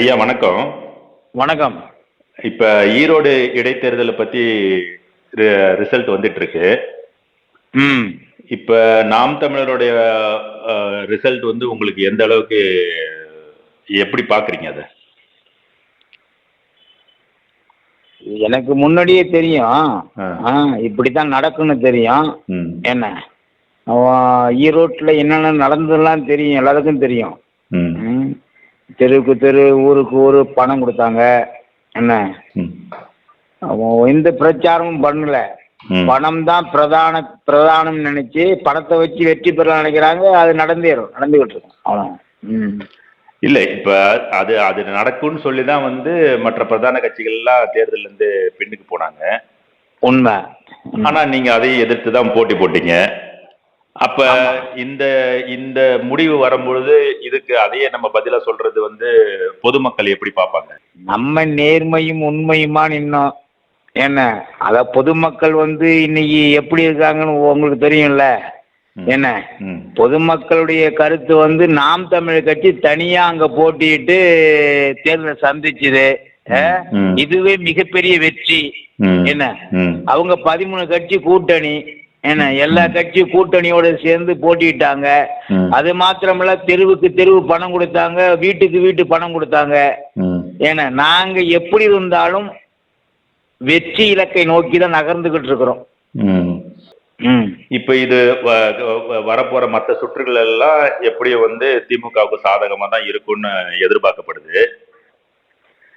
ஐயா வணக்கம். வணக்கம். இப்ப ஈரோடு இடைத்தேர்தலை பத்தி ரிசல்ட் வந்துட்டு இருக்கு. ம். இப்ப நாம் தமிழருடைய ரிசல்ட் வந்து உங்களுக்கு எந்த அளவுக்கு எப்படி பாக்குறீங்க அத? எனக்கு முன்னாடியே தெரியும். இப்படித்தான் நடக்கும்னு தெரியும். என்ன ஈரோட்டில் என்னென்ன நடந்ததெல்லாம் தெரியும், எல்லாருக்கும் தெரியும். தெருவுக்கு தெரு, ஊருக்கு ஊரு பணம் கொடுத்தாங்க. என்ன எந்த பிரச்சாரமும் பண்ணல. பணம் தான் பிரதானம் நினைச்சு பணத்தை வச்சு வெற்றி பெற நினைக்கிறாங்க. அது நடந்துகிட்டு இருக்கும். அவ்வளோ. இல்ல இப்ப அது நடக்கும்னு சொல்லிதான் வந்து மற்ற பிரதான கட்சிகள் எல்லாம் தேர்தல் இருந்து பின்னுக்கு போனாங்க. உண்மை. ஆனா நீங்க அதையும் எதிர்த்து தான் போட்டி போட்டீங்க. அப்ப இந்த முடிவு வரும்பொழுது இதுக்கு அதையே நம்ம பதிலா சொல்றது வந்து பொதுமக்கள் எப்படி பார்ப்பாங்க? நம்ம நேர்மையும் உண்மையுமா நின்னோம். என்ன அத பொதுமக்கள் வந்து இன்னைக்கு எப்படி இருக்காங்கன்னு உங்களுக்கு தெரியும்ல. என்ன பொதுமக்களுடைய கருத்து வந்து நாம் தமிழர் கட்சி தனியா அங்க போட்டிட்டு தேர்தலை சந்திச்சுது. இதுவே மிகப்பெரிய வெற்றி. என்ன அவங்க 13 கட்சி கூட்டணி. என்ன எல்லா கட்சியும் கூட்டணியோட சேர்ந்து போட்டிட்டாங்க. அது மாத்திரமல்ல, தெருவுக்கு தெருவு பணம் கொடுத்தாங்க, வீட்டுக்கு வீட்டு பணம் கொடுத்தாங்க. ஏன்னா நாங்க எப்படி இருந்தாலும் வெற்றி இலக்கை நோக்கி தான் நகர்ந்துகிட்டு இருக்கிறோம். இப்ப இது வரப்போற மற்ற சுற்றுகள் எல்லாம் எப்படியும் வந்து திமுகவுக்கு சாதகமா தான் இருக்கும்னு எதிர்பார்க்கப்படுது.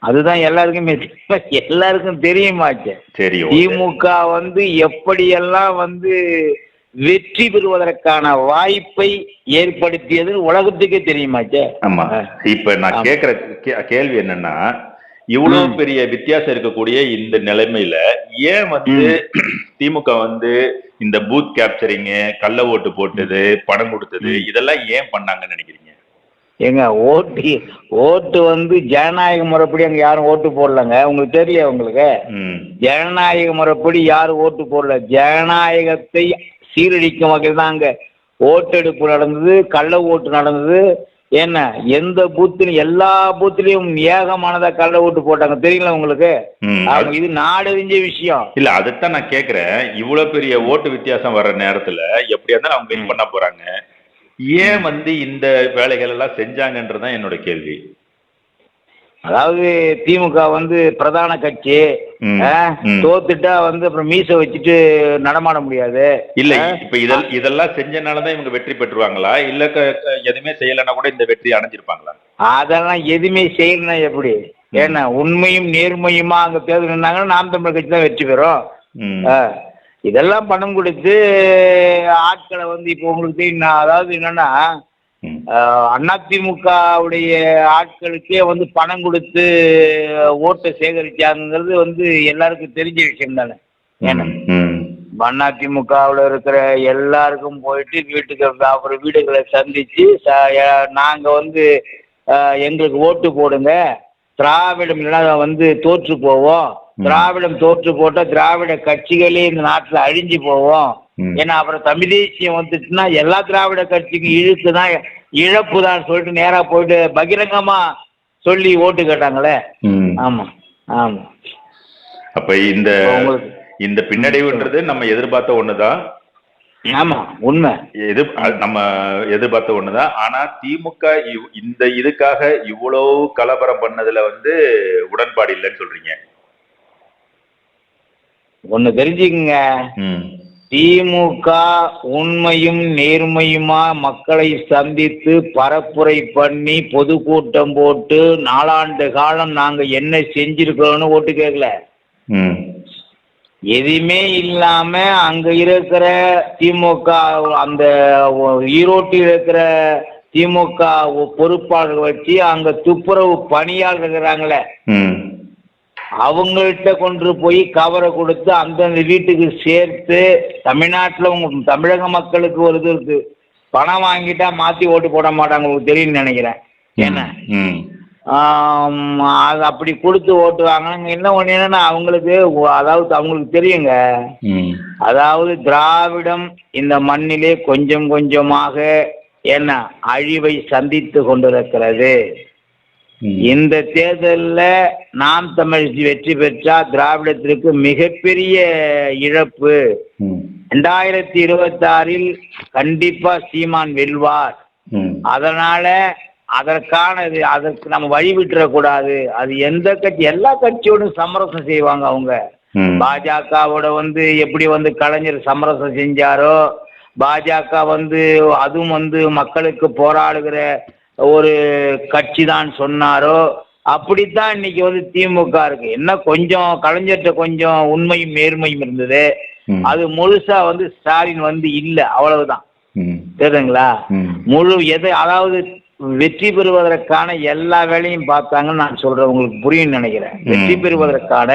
அதுதான் எல்லாருக்கும் தெரியுமாச்சு. திமுக வந்து எப்படியெல்லாம் வந்து வெற்றி பெறுவதற்கான வாய்ப்பை ஏற்படுத்தியது உலகத்துக்கே தெரியுமாச்சே. ஆமா. இப்ப நான் கேக்குற கேள்வி என்னன்னா, இவ்வளவு பெரிய வித்தியாசம் இருக்கக்கூடிய இந்த நிலைமையில ஏன் வந்து திமுக வந்து இந்த பூத் கேப்சரிங், கள்ள ஓட்டு போட்டது, பணம் கொடுத்தது இதெல்லாம் ஏன் பண்ணாங்கன்னு நினைக்கிறீங்க? ஏங்க ஓட்டு வந்து ஜனநாயக முறைப்படி அங்க யாரும் ஓட்டு போடலங்க. உங்களுக்கு தெரியும். உங்களுக்கு ஜனநாயக முறைப்படி யாரும் ஓட்டு போடல. ஜனநாயகத்தை சீரழிக்கும் வகையில் தான் அங்க ஓட்டெடுப்பு நடந்தது, கள்ள ஓட்டு நடந்தது. என்ன எந்த பூத்திலும் எல்லா பூத்திலையும் ஏகமானதா கள்ள ஓட்டு போட்டாங்க. தெரியுங்களா உங்களுக்கு? இது நாடறிஞ்ச விஷயம். இல்ல அதைத்தான் நான் கேக்குறேன். இவ்வளவு பெரிய ஓட்டு வித்தியாசம் வர்ற நேரத்துல எப்படியா இருந்தாலும் அவங்க வின் பண்ண போறாங்க. ஏன் வந்து இந்த வேலைகள் எல்லாம் செஞ்சாங்கன்றதான் என்னோட கேள்வி. அதாவது திமுக வந்து பிரதான கட்சி. தோத்துட்டா வந்து அப்புறம் மீச வச்சுட்டு நடமாட முடியாது. இல்ல இப்ப இதெல்லாம் செஞ்சனாலதான் இவங்க வெற்றி பெற்றுவாங்களா, இல்ல எதுவுமே செய்யலன்னா கூட இந்த வெற்றி அடைஞ்சிருப்பாங்களா? அதெல்லாம் எதுவுமே செய்யலன்னா எப்படி? ஏன்னா உண்மையும் நேர்மையுமா அங்க தேர்தல் நின்னாங்கன்னா நாம் தமிழர் கட்சி தான் வெற்றி பெறும். இதெல்லாம் பணம் கொடுத்து ஆட்களை வந்து இப்போ உங்களுக்கு தெரியும். அதாவது என்னன்னா, அதிமுகவுடைய ஆட்களுக்கே வந்து பணம் கொடுத்து ஓட்டை சேகரிச்சாங்கிறது வந்து எல்லாருக்கும் தெரிஞ்ச விஷயம் தானே. ஏன்னா அதிமுகவில் இருக்கிற எல்லாருக்கும் போயிட்டு வீட்டுக்கு அப்புறம் வீடுகளை சந்திச்சு நாங்க வந்து எங்களுக்கு ஓட்டு போடுங்க, திராவிடம் இல்லைன்னா வந்து தோற்று போவோம், திராவிடம் தோற்று போட்டா திராவிட கட்சிகளே இந்த நாட்டுல அழிஞ்சு போவோம். ஏன்னா அப்புறம் தமிழ் தேசியம் வந்துட்டுன்னா எல்லா திராவிட கட்சிக்கும் இழுக்குதான், இழப்பு தான் சொல்லிட்டு நேரா போயிட்டு பகிரங்கமா சொல்லி ஓட்டு கேட்டாங்களே. ஆமா ஆமா. அப்ப இந்த பின்னடைவுன்றது நம்ம எதிர்பார்த்த ஒண்ணுதான். ஆமா உண்மை. நம்ம எதிர்பார்த்த ஒண்ணுதான். ஆனா திமுக இந்த இதுக்காக இவ்வளவு கலவரம் பண்ணதுல வந்து உடன்பாடு இல்லைன்னு சொல்றீங்க. ஒண்ணு தெரிஞ்சுக்குங்க, திமுக உண்மையும் நேர்மையுமா மக்களை சந்தித்து பரப்புரை பண்ணி பொதுக்கூட்டம் போட்டு 4 ஆண்டு காலம் நாங்க என்ன செஞ்சிருக்கோம்னு ஓட்டு கேட்கல. எதுவுமே இல்லாம அங்க இருக்கிற திமுக, அந்த ஈரோட்டில் இருக்கிற திமுக பொறுப்பாளர்கள் வச்சு அங்க துப்புரவு பணியாளர் இருக்கிறாங்களே, அவங்கள்ட்ட கொண்டு போய் கவரை கொடுத்து அந்தந்த வீட்டுக்கு சேர்த்து, தமிழ்நாட்டில் உங்க தமிழக மக்களுக்கு ஒரு இது இருக்கு, பணம் வாங்கிட்டா மாத்தி ஓட்டு போட மாட்டாங்க, உங்களுக்கு தெரியும்னு நினைக்கிறேன். என்ன அது அப்படி கொடுத்து ஓட்டு வாங்கினாங்க. என்ன ஒண்ணு என்னன்னா அவங்களுக்கு, அதாவது அவங்களுக்கு தெரியுங்க, அதாவது திராவிடம் இந்த மண்ணிலே கொஞ்சம் கொஞ்சமாக என்ன அழிவை சந்தித்து கொண்டிருக்கிறது. இந்த தேர்தலில் நாம் தமிழ் வெற்றி பெற்றா திராவிடத்திற்கு மிகப்பெரிய இழப்பு. 2026 கண்டிப்பா சீமான் வெல்வார். அதனால அதற்கு நம்ம வழி விட்டுறக்கூடாது. அது எந்த கட்சி, எல்லா கட்சியோடும் சமரசம் செய்வாங்க அவங்க. பாஜகவோட எப்படி கலைஞர் சமரசம் செஞ்சாரோ, பாஜக அதுவும் மக்களுக்கு போராடுகிற ஒரு கட்சி தான் சொன்னாரோ, அப்படித்தான் இன்னைக்கு திமுக இருக்கு. என்ன கொஞ்சம் கலைஞர்கிட்ட கொஞ்சம் உண்மையும் நேர்மையும் இருந்தது, அது முழுசா ஸ்டாலின் இல்ல, அவ்வளவுதான். தெரியுதுங்களா? முழு அதாவது வெற்றி பெறுவதற்கான எல்லா வேலையும் பார்த்தாங்கன்னு நான் சொல்றேன், உங்களுக்கு புரியும் நினைக்கிறேன். வெற்றி பெறுவதற்கான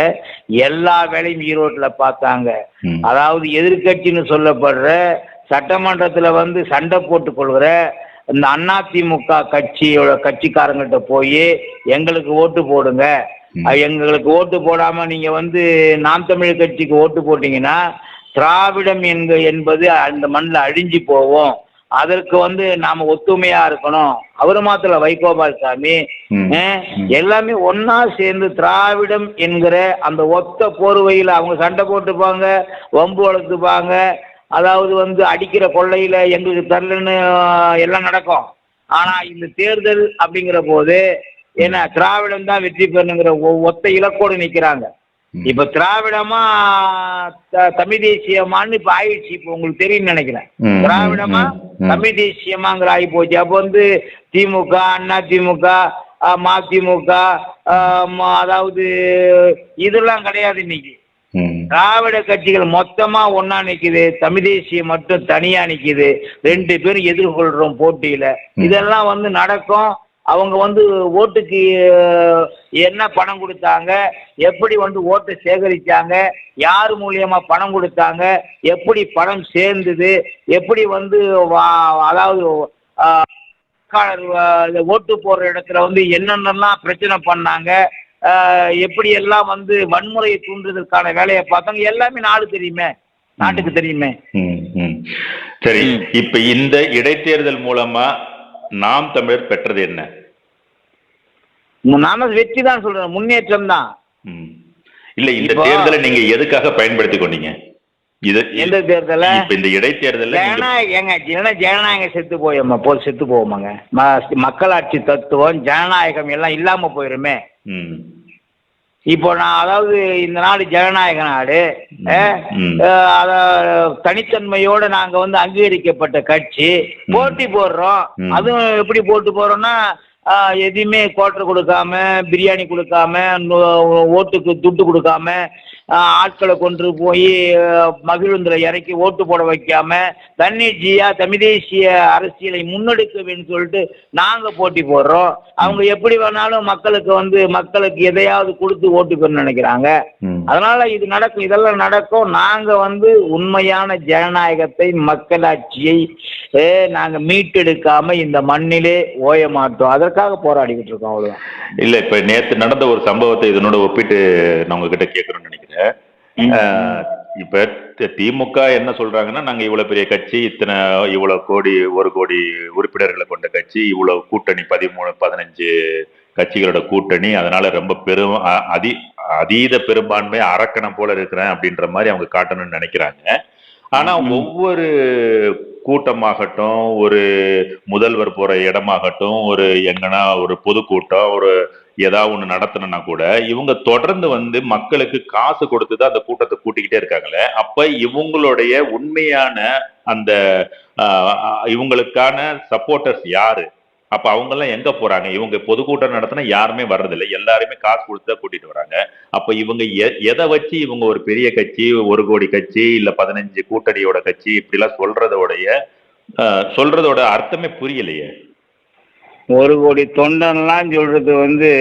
எல்லா வேலையும் ஈரோட்டுல பார்த்தாங்க. அதாவது எதிர்கட்சின்னு சொல்லப்படுற சட்டமன்றத்துல சண்டை போட்டுக் கொள்கிற இந்த அதிமுக கட்சிக்காரங்கிட்ட போய் எங்களுக்கு ஓட்டு போடுங்க, எங்களுக்கு ஓட்டு போடாம நீங்க நாம் தமிழ் கட்சிக்கு ஓட்டு போட்டீங்கன்னா திராவிடம் என்பது அந்த மண்ணில் அழிஞ்சு போவோம், அதற்கு நாம ஒத்துமையா இருக்கணும். அவரு மாத்திர வைகோபால் சாமி எல்லாமே ஒன்னா சேர்ந்து திராவிடம் என்கிற அந்த ஒத்த போர்வையில அவங்க சண்டை போட்டுப்பாங்க, வம்பு வளர்த்துப்பாங்க. அதாவது அடிக்கிற கொள்ளையில எங்களுக்கு தரலன்னு எல்லாம் நடக்கும். ஆனா இந்த தேர்தல் அப்படிங்கிற போது என்ன, திராவிடம் தான் வெற்றி பெறணுங்கிற ஒத்த இலக்கோடு நிக்கிறாங்க. இப்ப திராவிடமா தமிழ் தேசியமான்னு இப்ப ஆயிடுச்சு. இப்ப உங்களுக்கு தெரியும் நினைக்கிறேன், திராவிடமா தமிழ் தேசியமாங்கிற ஆகி போச்சு. அப்ப திமுக, அண்ணா திமுக, மதிமுக, அதாவது இதெல்லாம் கிடையாது. இன்னைக்கு திராவிட கட்சிகள் மொத்தமா ஒன்னா நிக்குது, தமிழ் தேசியம் மட்டும் தனியா நிக்குது. 2 பேரும் எதிர்கொள்றோம் போட்டியில. இதெல்லாம் நடக்கும். அவங்க ஓட்டுக்கு என்ன பணம் கொடுத்தாங்க, எப்படி ஓட்டு சேகரிச்சாங்க, யார் மூலியமா பணம் கொடுத்தாங்க, எப்படி பணம் சேர்ந்தது, எப்படி அதாவது ஓட்டு போடுற இடத்துல என்னென்னலாம் பிரச்சனை பண்ணாங்க, எப்படி எல்லாம் வன்முறையை தூண்டுறதுக்கான வேலையை பார்த்தாங்க, எல்லாமே நாட்டுக்கு தெரியுமே. சரி, இப்ப இந்த இடைத்தேர்தல் மூலமா நாம் தமிழர் பெற்றது என்ன? நாம வெற்றி தான் சொல்றேன், முன்னேற்றம் தான். இல்ல, இந்த தேர்தலை நீங்க எதுக்காக பயன்படுத்தி கொண்டீங்க? எந்த தேர்தல? இந்த இடைத்தேர்தல் ஜனநாயகம் செத்து போவோமாங்க. மக்களாட்சி தத்துவம் ஜனநாயகம் எல்லாம் இல்லாம போயிருமே. இப்போ அதாவது இந்த நாடு ஜனநாயக நாடு, தனித்தன்மையோட நாங்க அங்கீகரிக்கப்பட்ட கட்சி, போட்டி போடுறோம். அதுவும் எப்படி போட்டு போறோம்னா, எதையுமே குவார்டர் கொடுக்காம, பிரியாணி கொடுக்காம, ஓட்டுக்கு துட்டு கொடுக்காம, ஆட்களை கொண்டு போய் மகிழுந்துல இறக்கி ஓட்டு போட வைக்காம, தன்னிச்சையா தமிழ் தேசிய அரசியலை முன்னெடுக்க வேண்டும் சொல்லிட்டு நாங்க போட்டி போடுறோம். அவங்க எப்படி வேணாலும் மக்களுக்கு எதையாவது கொடுத்து ஓட்டு பெறணும்னு நினைக்கிறாங்க. அதனால இது நடக்கும், இதெல்லாம் நடக்கும். நாங்க உண்மையான ஜனநாயகத்தை, மக்களாட்சியை நாங்க மீட்டெடுக்காம இந்த மண்ணிலே ஓய மாட்டோம். அதற்காக போராடிக்கிட்டு இருக்கோம், அவ்வளவுதான். இல்ல, இப்ப நேத்து நடந்த ஒரு சம்பவத்தை இதனோட ஒப்பிட்டு நான் உங்ககிட்ட கேட்கணும்னு நினைக்கிறேன். இப்ப திமுக என்ன சொல்றாங்கன்னா, நாங்க இவ்வளவு பெரிய கட்சி, இவ்வளவு கோடி, 1 கோடி உறுப்பினர்களை கொண்ட கட்சி, இவ்வளவு கூட்டணி, 13-15 கட்சிகளோட கூட்டணி, அதனால ரொம்ப அதீத பெரும்பான்மை அரக்கணம் போல இருக்கிறேன் அப்படின்ற மாதிரி அவங்க காட்டணும்னு நினைக்கிறாங்க. ஆனா ஒவ்வொரு கூட்டமாகட்டும், ஒரு முதல்வர் போற இடமாகட்டும், எங்கன்னா ஒரு பொதுக்கூட்டம், ஏதாவது ஒண்ணு நடத்தணும்னா கூட இவங்க தொடர்ந்து மக்களுக்கு காசு கொடுத்துதான் அந்த கூட்டத்தை கூட்டிக்கிட்டே இருக்காங்களே. அப்ப இவங்களுடைய உண்மையான அந்த இவங்களுக்கான சப்போர்ட்டர்ஸ் யாரு? அப்ப அவங்க எல்லாம் எங்க போறாங்க? இவங்க பொதுக்கூட்டம் நடத்தினா யாருமே வர்றதில்லை, எல்லாருமே காசு கொடுத்து கூட்டிட்டு வராங்க. அப்ப இவங்க எதை வச்சு இவங்க ஒரு பெரிய கட்சி, 1 கோடி கட்சி, இல்ல 15 கூட்டணியோட கட்சி இப்படி எல்லாம் சொல்றதோட அர்த்தமே புரியலையே. 1 கோடி தொண்டன்லாம் சொல்றது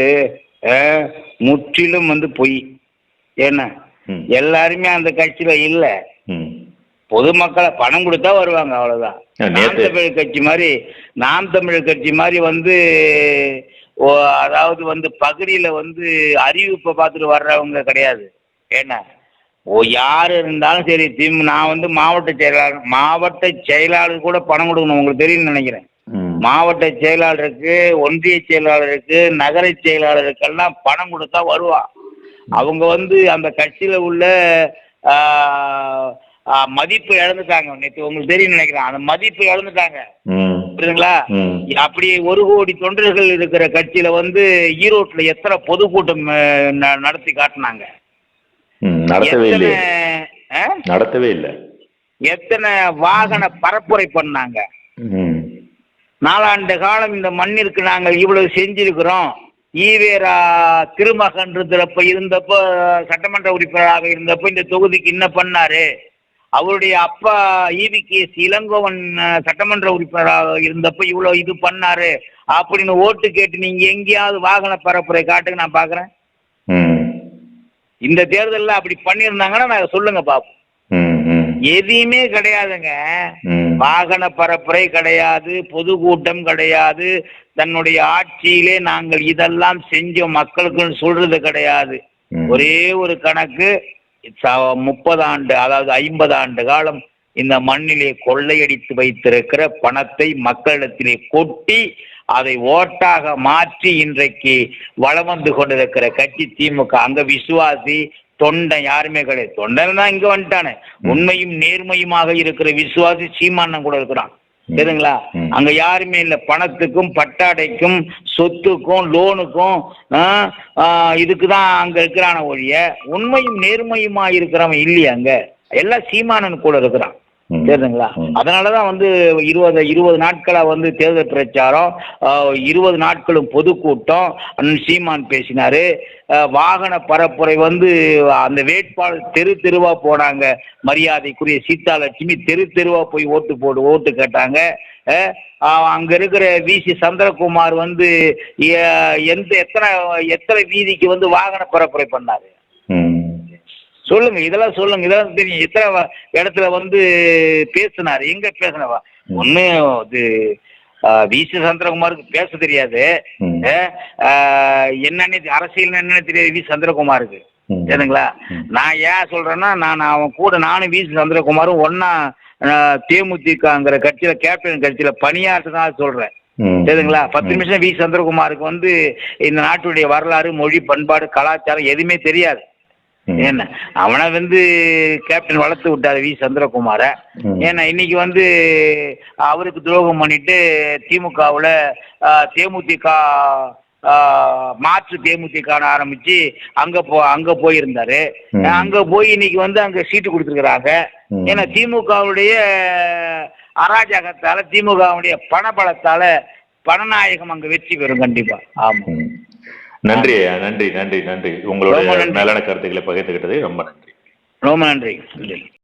முற்றிலும் பொய். ஏன்னா எல்லாருமே அந்த கட்சியில இல்ல, பொதுமக்களை பணம் கொடுத்தா வருவாங்க, அவ்வளவுதான். நாம் தமிழர் கட்சி மாதிரி அதாவது பகுதியில அறிவிப்பை பார்த்துட்டு வர்றவங்க கிடையாது. ஏன்னா யாரு இருந்தாலும் சரி, நான் மாவட்ட செயலாளர் கூட பணம் கொடுக்கணும், உங்களுக்கு தெரியும்னு நினைக்கிறேன். மாவட்ட செயலாளருக்கு, ஒன்றிய செயலாளருக்கு, நகர செயலாளருக்கெல்லாம் பணம் கொடுத்தா வருவா. அவங்க வந்து அந்த கட்சியில உள்ள மதிப்பு இழந்துட்டாங்க. நேற்று உங்களுக்கு தெரியும் நினைக்கிறேன். அந்த மதிப்பு இழந்துட்டாங்க. புரியுதுங்களா? அப்படி 1 கோடி தொண்டர்கள் இருக்கிற கட்சியில வந்து ஈரோட்டுல எத்தனை பொதுக்கூட்டம் நடத்தி காட்டினாங்க? நடத்தவே இல்லை. எத்தனை வாகன பரப்புரை பண்ணாங்க? 4 ஆண்டு காலம் இந்த மண்ணிற்கு நாங்கள் இவ்வளவு செஞ்சிருக்கிறோம். ஈவேரா திருமகன்றப்ப இருந்தப்போ, சட்டமன்ற உறுப்பினராக இருந்தப்போ இந்த தொகுதிக்கு என்ன பண்ணாரு? அவருடைய அப்பா EVKS இளங்கோவன் சட்டமன்ற உறுப்பினராக இருந்தப்ப இவ்வளவு இது பண்ணாரு அப்படின்னு ஓட்டு கேட்டு நீங்க எங்கேயாவது வாகன பரப்புரை காட்டுங்க, நான் பாக்குறேன். இந்த தேர்தலில் அப்படி பண்ணியிருந்தாங்கன்னா நான் சொல்லுங்க பாப்போம். எதையுமே கிடையாதுங்க. வாகன பரப்புரை கிடையாது, பொதுக்கூட்டம் கிடையாது, தன்னுடைய ஆட்சியிலே நாங்கள் இதெல்லாம் செஞ்சோம் மக்களுக்குன்னு சொல்றது கிடையாது. ஒரே ஒரு கணக்கு, 30 ஆண்டு, அதாவது 50 ஆண்டு காலம் இந்த மண்ணிலே கொள்ளையடித்து வைத்திருக்கிற பணத்தை மக்களிடத்திலே கொட்டி அதை ஓட்டாக மாற்றி இன்றைக்கு வளம் வந்து கொண்டிருக்கிற கட்சி திமுக. அங்க விசுவாசி தொண்டன் யாருமே கிடையாது. தொண்டன் தான் இங்க வந்துட்டானே. உண்மையும் நேர்மையுமாக இருக்கிற விசுவாசி சீமானன் கூட இருக்கிறான். சரிங்களா? அங்க யாருமே இல்லை. பணத்துக்கும் பட்டாடைக்கும் சொத்துக்கும் லோனுக்கும் இதுக்குதான் அங்க இருக்கிறான ஒழிய உண்மையும் நேர்மையுமா இருக்கிறவன் இல்லையா? அங்க எல்லாம் சீமானன் கூட இருக்கிறான். சரிங்களா? அதனாலதான் வந்து 20 நாட்களா வந்து தேர்தல் பிரச்சாரம், 20 நாட்களும் பொதுக்கூட்டம் சீமான் பேசினாரு. வாகன பரப்புரை வந்து அந்த வேட்பாளர் தெரு தெருவா போனாங்க. மரியாதைக்குரிய சீதாலட்சுமி தெரு தெருவா போய் ஓட்டு கேட்டாங்க. அங்க இருக்கிற VC சந்திரகுமார் வந்து எத்தனை வீதிக்கு வந்து வாகன பரப்புரை பண்ணாரு? சொல்லுங்க, இதெல்லாம் சொல்லுங்க. இதெல்லாம் தெரியும். எத்தனை இடத்துல வந்து பேசினாரு? எங்க பேசினவா? ஒண்ணு VC சந்திரகுமாருக்கு பேச தெரியாது, என்னன்னு அரசியல் என்னன்னு தெரியாது VC சந்திரகுமாருக்கு. சரிங்களா? நான் ஏன் சொல்றேன்னா, அவன் கூட நானும் VC சந்திரகுமாரும் ஒன்னா தேமுதிகங்கிற கட்சியில, கேப்டன் கட்சியில பணியாற்றுதான் சொல்றேன். சரிங்களா? 10 நிமிஷம் VC சந்திரகுமாருக்கு வந்து இந்த நாட்டுடைய வரலாறு, மொழி, பண்பாடு, கலாச்சாரம் எதுவுமே தெரியாது. என்ன அவனை வந்து கேப்டன் வளர்த்து விட்டாரு VC சந்திரகுமார. ஏன்னா இன்னைக்கு வந்து அவருக்கு துரோகம் பண்ணிட்டு திமுகவுல தேமுதிக மாற்று தேமுதிக ஆரம்பிச்சு அங்க போயிருந்தாரு. அங்க போய் இன்னைக்கு வந்து அங்க சீட்டு கொடுத்துருக்காங்க. ஏன்னா திமுகவுடைய அராஜகத்தால, திமுகவுடைய பணபலத்தால பணநாயகம் அங்க வெற்றி பெறும் கண்டிப்பா. ஆமா. நன்றி நன்றி நன்றி நன்றி. உங்களுடைய மேலான கருத்துக்களை பகிர்ந்துகிட்டது ரொம்ப நன்றி. ரொம்ப நன்றி.